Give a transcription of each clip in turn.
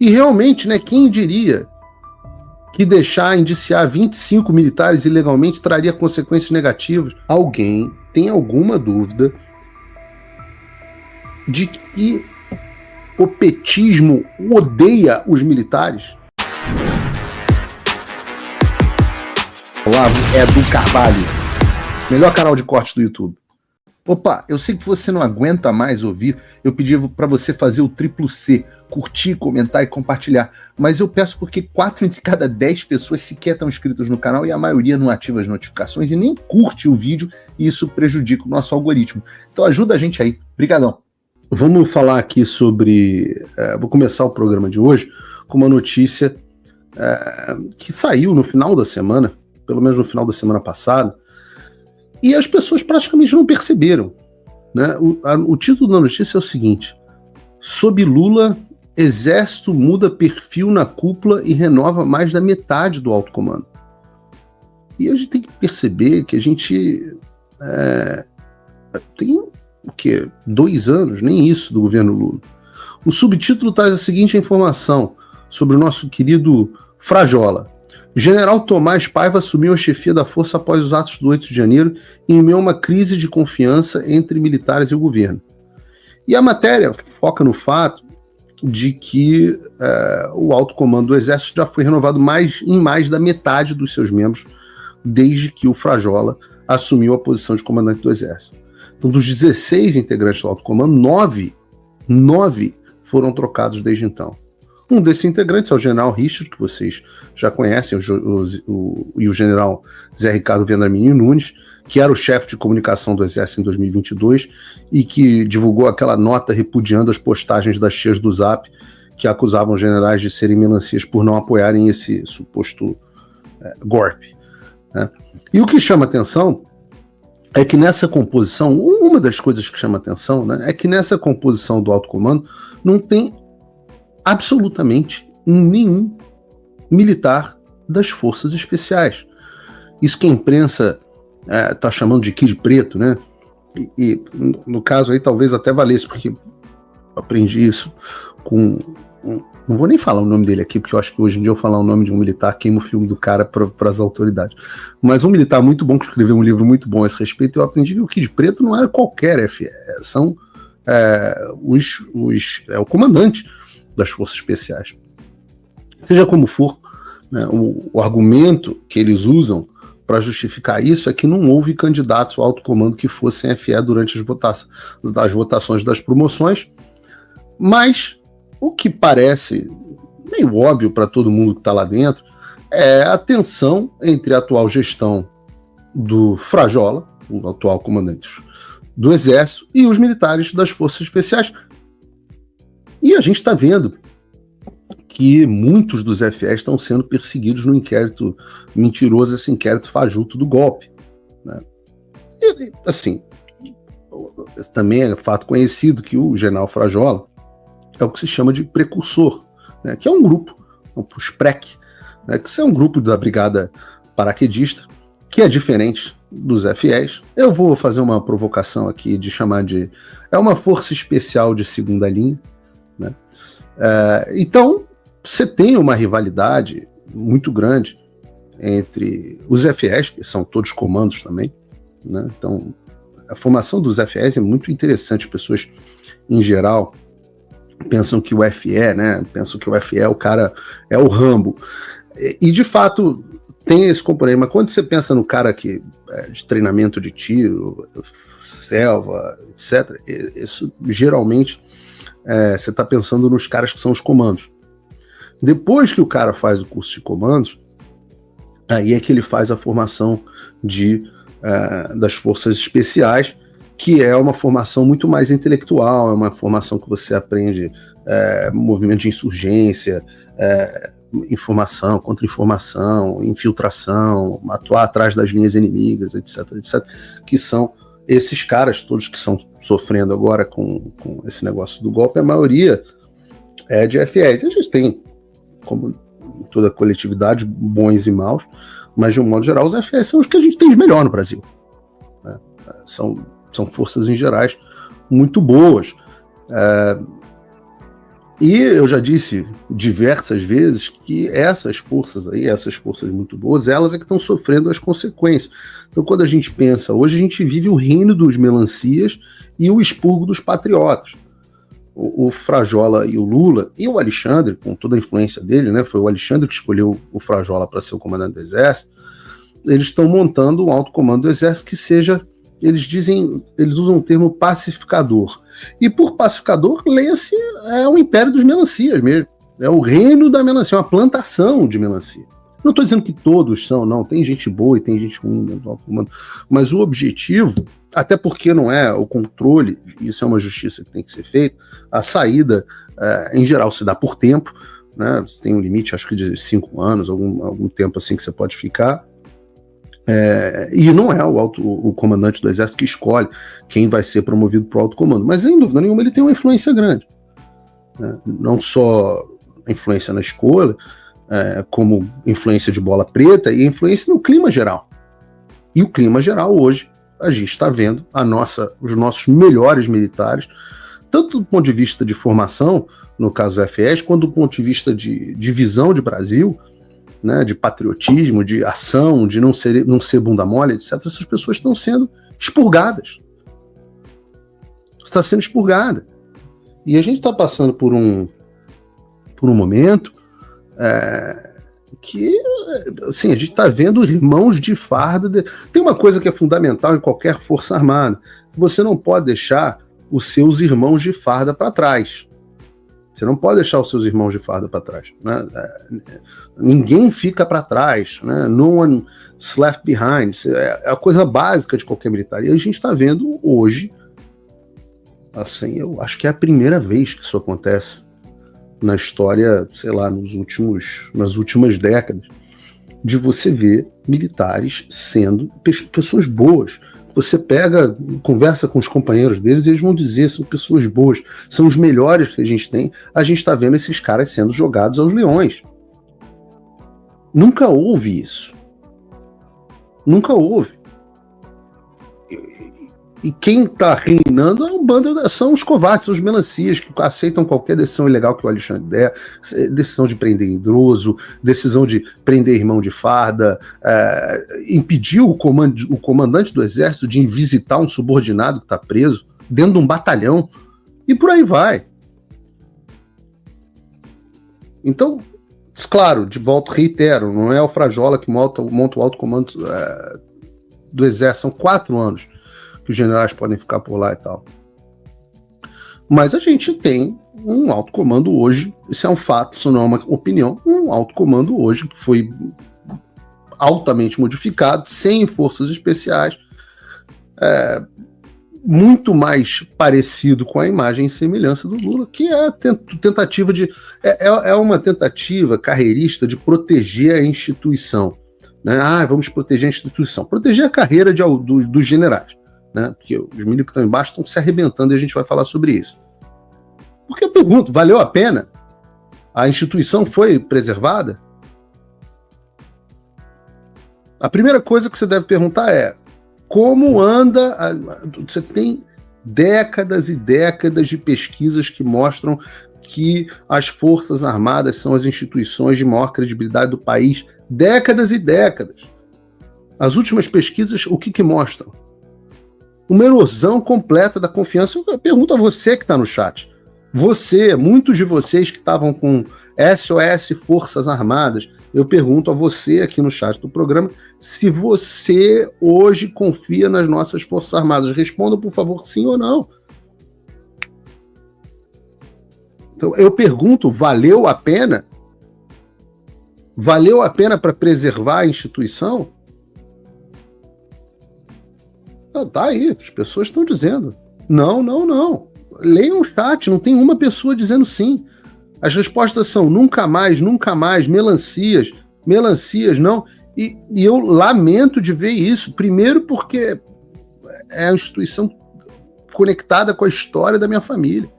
E realmente, né, quem diria que deixar indiciar 25 militares ilegalmente traria consequências negativas? Alguém tem alguma dúvida de que o petismo odeia os militares? Olavo Edu Carvalho, melhor canal de corte do YouTube. Opa, eu sei que você não aguenta mais ouvir, eu pedi para você fazer o triplo C, curtir, comentar e compartilhar, mas eu peço porque 4 entre cada 10 pessoas sequer estão inscritas no canal e a maioria não ativa as notificações e nem curte o vídeo e isso prejudica o nosso algoritmo. Então ajuda a gente aí, brigadão. Vamos falar aqui sobre... vou começar o programa de hoje com uma notícia que saiu no final da semana, pelo menos no final da semana passada, e as pessoas praticamente não perceberam, né? O título da notícia é o seguinte: sob Lula, Exército muda perfil na cúpula e renova mais da metade do alto comando. E a gente tem que perceber que a gente tem o quê? 2 anos, nem isso, do governo Lula. O subtítulo traz a seguinte informação sobre o nosso querido Frajola. General Tomás Paiva assumiu a chefia da força após os atos do 8 de janeiro em meio a uma crise de confiança entre militares e o governo. E a matéria foca no fato de que o alto comando do Exército já foi renovado em mais da metade dos seus membros desde que o Frajola assumiu a posição de comandante do Exército. Então, dos 16 integrantes do alto comando, 9 foram trocados desde então. Um desses integrantes é o general Richard, que vocês já conhecem, e o general Zé Ricardo Vendramin Nunes, que era o chefe de comunicação do Exército em 2022 e que divulgou aquela nota repudiando as postagens das tias do Zap que acusavam os generais de serem melancias por não apoiarem esse suposto golpe, né? E o que chama atenção é que nessa composição, uma das coisas que chama atenção, né, é que nessa composição do alto comando não tem absolutamente nenhum militar das forças especiais. Isso que a imprensa está chamando de Kid Preto, né? E no caso aí talvez até valesse, porque eu aprendi isso com... não vou nem falar o nome dele aqui, porque eu acho que hoje em dia eu falar o nome de um militar queima o filme do cara para as autoridades. Mas um militar muito bom que escreveu um livro muito bom a esse respeito, eu aprendi que o Kid Preto não era qualquer FE, são o comandante das forças especiais. Seja como for, né, o argumento que eles usam para justificar isso é que não houve candidatos ao alto comando que fossem FE durante as votações das promoções, mas o que parece meio óbvio para todo mundo que está lá dentro é a tensão entre a atual gestão do Frajola, o atual comandante do Exército, e os militares das forças especiais. E a gente está vendo que muitos dos FEs estão sendo perseguidos no inquérito mentiroso, esse inquérito fajuto do golpe, né? E, assim, também é fato conhecido que o general Frajola é o que se chama de precursor, né, que é um grupo, o SPREC, né, que é um grupo da Brigada Paraquedista, que é diferente dos FEs. Eu vou fazer uma provocação aqui de chamar de... é uma força especial de segunda linha, né? Então, você tem uma rivalidade muito grande entre os FEs, que são todos comandos também, né? Então, a formação dos FEs é muito interessante. Pessoas, em geral, pensam que o FE, né? Pensam que o FE é o cara, é o Rambo. E, de fato, tem esse componente. Mas quando você pensa no cara que de treinamento de tiro, selva, etc., isso geralmente... você está pensando nos caras que são os comandos. Depois que o cara faz o curso de comandos, aí é que ele faz a formação das forças especiais, que é uma formação muito mais intelectual, é uma formação que você aprende movimento de insurgência, informação, contra-informação, infiltração, atuar atrás das linhas inimigas, etc., que são esses caras todos que estão sofrendo agora com esse negócio do golpe. A maioria é de FEs. A gente tem, como em toda coletividade, bons e maus, mas de um modo geral os FEs são os que a gente tem de melhor no Brasil, né? São forças em gerais muito boas. E eu já disse diversas vezes que essas forças aí, essas forças muito boas, elas é que estão sofrendo as consequências. Então, quando a gente pensa, hoje a gente vive o reino dos melancias e o expurgo dos patriotas. O Frajola e o Lula, e o Alexandre, com toda a influência dele, né, foi o Alexandre que escolheu o Frajola para ser o comandante do Exército, eles estão montando um alto comando do Exército que seja, eles usam o termo pacificador. E por pacificador, leia-se, é o império dos melancias mesmo. É o reino da melancia, uma plantação de melancia. Não estou dizendo que todos são, não. Tem gente boa e tem gente ruim dentro do alto comando. Mas o objetivo, até porque não é o controle, isso é uma justiça que tem que ser feita, a saída, em geral, se dá por tempo, né? Você tem um limite, acho que de 5 anos, algum tempo assim que você pode ficar. E não é o comandante do Exército que escolhe quem vai ser promovido para o alto comando, mas sem dúvida nenhuma ele tem uma influência grande, né? Não só influência na escolha, como influência de bola preta e influência no clima geral. E o clima geral hoje, a gente está vendo os nossos melhores militares, tanto do ponto de vista de formação, no caso do FS, quanto do ponto de vista de visão de Brasil, né, de patriotismo, de ação, de não ser bunda mole, etc. Essas pessoas estão sendo expurgadas. Está sendo expurgada. E a gente está passando por um momento que, assim, a gente está vendo irmãos de farda. Tem uma coisa que é fundamental em qualquer força armada: você não pode deixar os seus irmãos de farda para trás. Você não pode deixar os seus irmãos de farda para trás, né? Ninguém fica para trás, né? No one is left behind. É a coisa básica de qualquer militar. E a gente está vendo hoje, assim, eu acho que é a primeira vez que isso acontece na história, sei lá, nas últimas décadas, de você ver militares sendo pessoas boas. Você pega, conversa com os companheiros deles, eles vão dizer, são pessoas boas, são os melhores que a gente tem. A gente está vendo esses caras sendo jogados aos leões. Nunca houve isso. Nunca houve. E quem está reinando é um bando, são os covardes, são os melancias que aceitam qualquer decisão ilegal que o Alexandre der, decisão de prender idoso, decisão de prender irmão de farda, impediu o comandante do Exército de visitar um subordinado que está preso dentro de um batalhão, e por aí vai. Então, claro, de volta, reitero, não é o Frajola que monta o alto comando do Exército, são 4 anos que os generais podem ficar por lá e tal. Mas a gente tem um alto comando hoje, isso é um fato, isso não é uma opinião, um alto comando hoje que foi altamente modificado, sem forças especiais, muito mais parecido com a imagem e semelhança do Lula, que é a tentativa é uma tentativa carreirista de proteger a instituição, né? Vamos proteger a instituição, proteger a carreira dos generais, né? Porque os militares que estão embaixo estão se arrebentando e a gente vai falar sobre isso. Porque eu pergunto, valeu a pena? A instituição foi preservada? A primeira coisa que você deve perguntar é: como anda? Você tem décadas e décadas de pesquisas que mostram que as Forças Armadas são as instituições de maior credibilidade do país. Décadas e décadas. As últimas pesquisas, o que mostram? Uma erosão completa da confiança. Eu pergunto a você que está no chat. Muitos de vocês que estavam com SOS Forças Armadas, eu pergunto a você aqui no chat do programa se você hoje confia nas nossas Forças Armadas. Responda, por favor, sim ou não. Então, eu pergunto, valeu a pena? Valeu a pena para preservar a instituição? Tá aí, as pessoas estão dizendo. Não. Leiam o chat, não tem uma pessoa dizendo sim. As respostas são nunca mais, melancias, não. E eu lamento de ver isso. Primeiro porque é a instituição conectada com a história da minha família.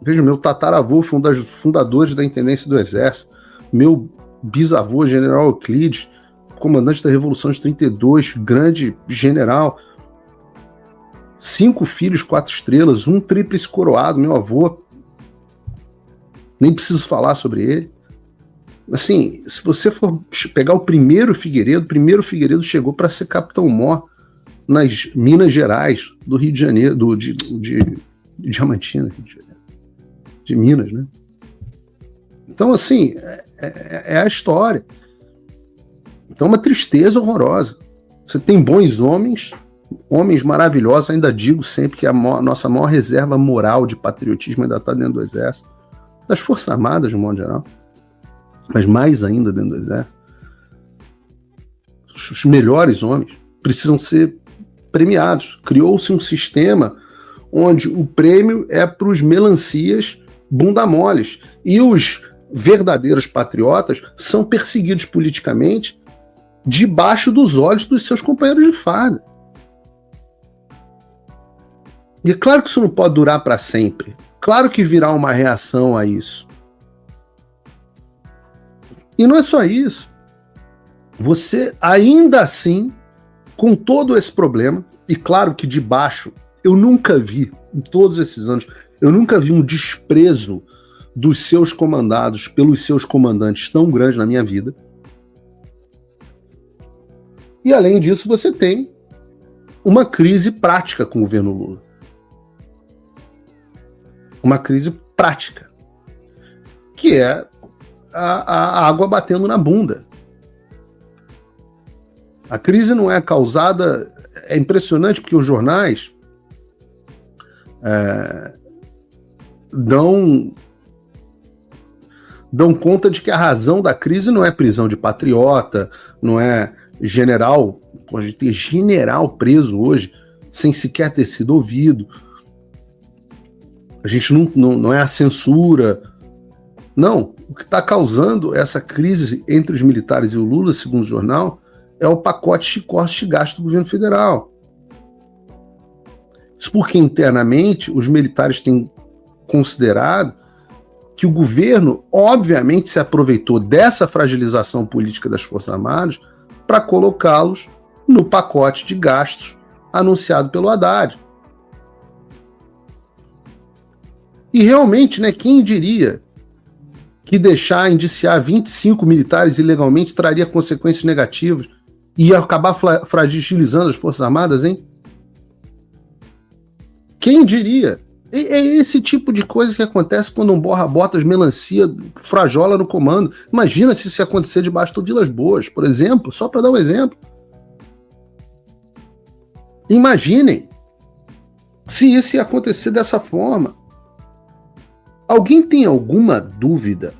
Veja, meu tataravô foi um dos fundadores da Intendência do Exército. Meu bisavô, General Euclides, comandante da Revolução de 32, grande general. 5 filhos, 4 estrelas, um tríplice coroado, meu avô, Nem preciso falar sobre ele. Assim, se você for pegar o primeiro Figueiredo chegou para ser capitão-mor nas Minas Gerais, do Rio de Janeiro, de Diamantina, Rio de Janeiro, de Minas, né? Então, assim, é a história. Então, é uma tristeza horrorosa. Você tem bons homens maravilhosos, ainda digo sempre que a nossa maior reserva moral de patriotismo ainda está dentro do Exército, das Forças Armadas, de um modo geral, mas mais ainda dentro do Exército. Os melhores homens precisam ser premiados. Criou-se um sistema onde o prêmio é para os melancias bunda moles, e os verdadeiros patriotas são perseguidos politicamente debaixo dos olhos dos seus companheiros de farda. E é claro que isso não pode durar para sempre. Claro que virá uma reação a isso. E não é só isso. Você, ainda assim, com todo esse problema, e claro que debaixo, eu nunca vi, em todos esses anos, eu nunca vi um desprezo dos seus comandados pelos seus comandantes tão grande na minha vida. E além disso, você tem uma crise prática com o governo Lula. Uma crise prática, que é a água batendo na bunda. A crise não é causada... É impressionante porque os jornais dão conta de que a razão da crise não é prisão de patriota, não é general. Pode ter general preso hoje sem sequer ter sido ouvido. A gente não é a censura. Não, o que está causando essa crise entre os militares e o Lula, segundo o jornal, é o pacote de cortes de gasto do governo federal. Isso porque internamente os militares têm considerado que o governo, obviamente, se aproveitou dessa fragilização política das Forças Armadas para colocá-los no pacote de gastos anunciado pelo Haddad. E realmente, né, quem diria que deixar indiciar 25 militares ilegalmente traria consequências negativas e ia acabar fragilizando as Forças Armadas, hein? Quem diria? É esse tipo de coisa que acontece quando um borra-botas melancia frajola no comando. Imagina se isso ia acontecer debaixo do Vilas Boas, por exemplo, só para dar um exemplo. Imaginem se isso ia acontecer dessa forma. Alguém tem alguma dúvida?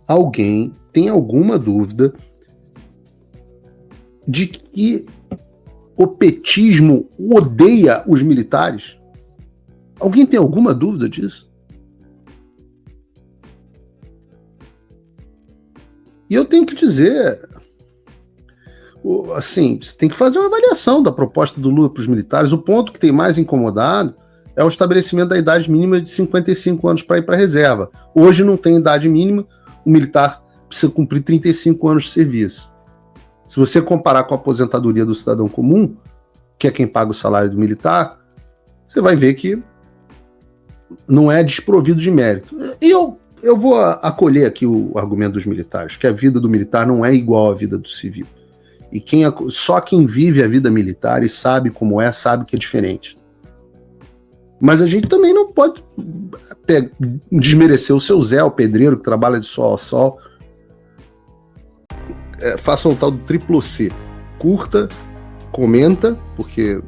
Alguém tem alguma dúvida de que o petismo odeia os militares? Alguém tem alguma dúvida disso? E eu tenho que dizer, assim, você tem que fazer uma avaliação da proposta do Lula para os militares. O ponto que tem mais incomodado é o estabelecimento da idade mínima de 55 anos para ir para a reserva. Hoje não tem idade mínima, o militar precisa cumprir 35 anos de serviço. Se você comparar com a aposentadoria do cidadão comum, que é quem paga o salário do militar, você vai ver que não é desprovido de mérito. E eu vou acolher aqui o argumento dos militares, que a vida do militar não é igual à vida do civil. E só quem vive a vida militar e sabe como é, sabe que é diferente. Mas a gente também não pode desmerecer o seu Zé, o pedreiro, que trabalha de sol a sol. Faça o tal do triplo C. Curta, comenta, porque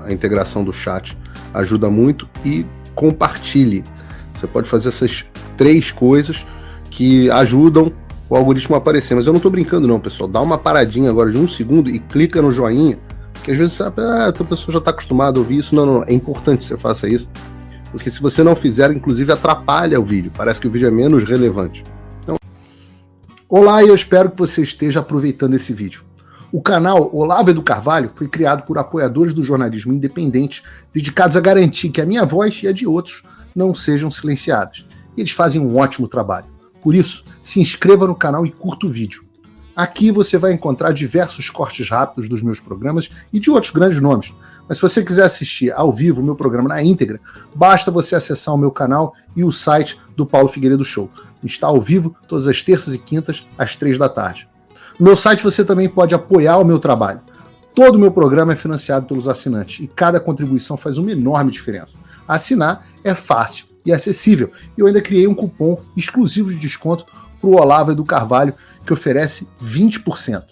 a integração do chat ajuda muito, e compartilhe. Você pode fazer essas 3 coisas que ajudam o algoritmo a aparecer. Mas eu não estou brincando não, pessoal. Dá uma paradinha agora de 1 segundo e clica no joinha, porque às vezes sabe, essa pessoa já está acostumada a ouvir isso. Não, é importante que você faça isso, porque se você não fizer, inclusive atrapalha o vídeo. Parece que o vídeo é menos relevante. Então, olá, e eu espero que você esteja aproveitando esse vídeo. O canal Olavo Edu Carvalho foi criado por apoiadores do jornalismo independente, dedicados a garantir que a minha voz e a de outros não sejam silenciadas. E eles fazem um ótimo trabalho. Por isso, se inscreva no canal e curta o vídeo. Aqui você vai encontrar diversos cortes rápidos dos meus programas e de outros grandes nomes. Mas se você quiser assistir ao vivo o meu programa na íntegra, basta você acessar o meu canal e o site do Paulo Figueiredo Show. A gente está ao vivo todas as terças e quintas, às 3 da tarde. No meu site você também pode apoiar o meu trabalho. Todo o meu programa é financiado pelos assinantes e cada contribuição faz uma enorme diferença. Assinar é fácil e acessível. E eu ainda criei um cupom exclusivo de desconto para o Olavo do Carvalho, que oferece 20%.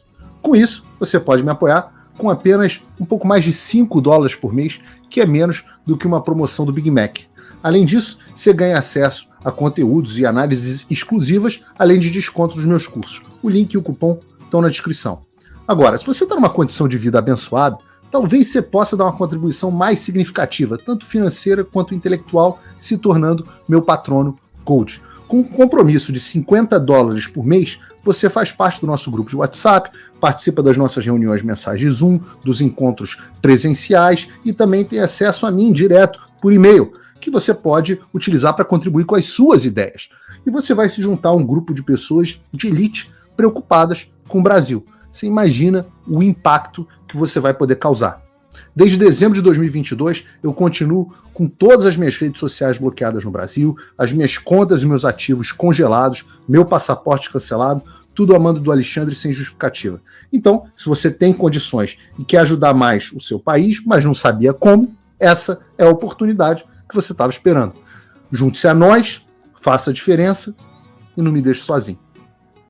Com isso, você pode me apoiar com apenas um pouco mais de $5 por mês, que é menos do que uma promoção do Big Mac. Além disso, você ganha acesso a conteúdos e análises exclusivas, além de desconto nos meus cursos. O link e o cupom estão na descrição. Agora, se você está numa condição de vida abençoada, talvez você possa dar uma contribuição mais significativa, tanto financeira quanto intelectual, se tornando meu patrono Gold. Com um compromisso de $50 por mês, você faz parte do nosso grupo de WhatsApp, participa das nossas reuniões mensais de Zoom, dos encontros presenciais e também tem acesso a mim direto por e-mail, que você pode utilizar para contribuir com as suas ideias. E você vai se juntar a um grupo de pessoas de elite preocupadas com o Brasil. Você imagina o impacto que você vai poder causar. Desde dezembro de 2022, eu continuo com todas as minhas redes sociais bloqueadas no Brasil, as minhas contas e meus ativos congelados, meu passaporte cancelado, tudo a mando do Alexandre sem justificativa. Então, se você tem condições e quer ajudar mais o seu país, mas não sabia como, essa é a oportunidade que você estava esperando. Junte-se a nós, faça a diferença e não me deixe sozinho.